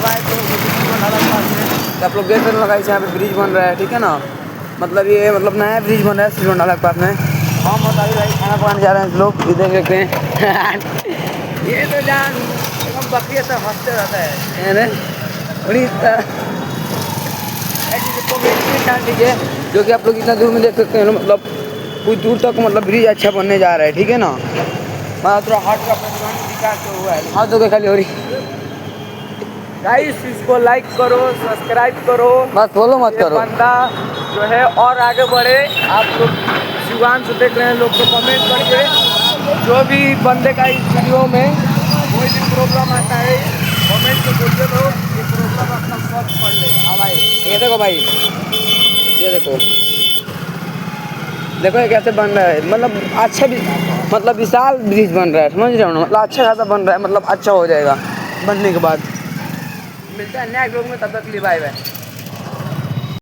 जब आए तो ब्रिज बन रहा पास में, तो आप लोग देख रहे लगा यहाँ पे ब्रिज बन रहा है, ठीक है ना। मतलब ये मतलब नया ब्रिज बन रहा है सिलवन ढाला के पास में। हम बताइए भाई खाना पकाने जा रहे हैं लोग, इधर देखते हैं। ये तो जान एकदम बकरी तो हंसते रहता है बड़ी ध्यान दीजिए, जो कि आप लोग इतना दूर में देख सकते हैं, मतलब कुछ दूर तक मतलब ब्रिज अच्छा बनने जा रहा है, ठीक है ना। मैं थोड़ा हाथ का विकास तो हुआ है, हाथ धो खाली हो रही। गाइस इसको लाइक करो, सब्सक्राइब करो, बस फॉलो मत करो। बंदा जो है और आगे बढ़े। आप लोग शिवान से देख रहे हैं लोग, तो कमेंट करिए जो भी बंदे का इस वीडियो में कोई भी प्रॉब्लम आता है कमेंट में बोलिए, तो ये प्रॉब्लम अपना सॉल्व कर ले। हाँ भाई ये देखो भाई, ये देखो देखो ये कैसे बन रहा है, मतलब अच्छा भी मतलब विशाल ब्रिज बन रहा है, समझ रहे हो ना। मतलब अच्छा खासा बन रहा है, मतलब अच्छा हो जाएगा बनने के बाद। मिलता है नया ब्लॉग में, तब तक के लिए बाय बाय।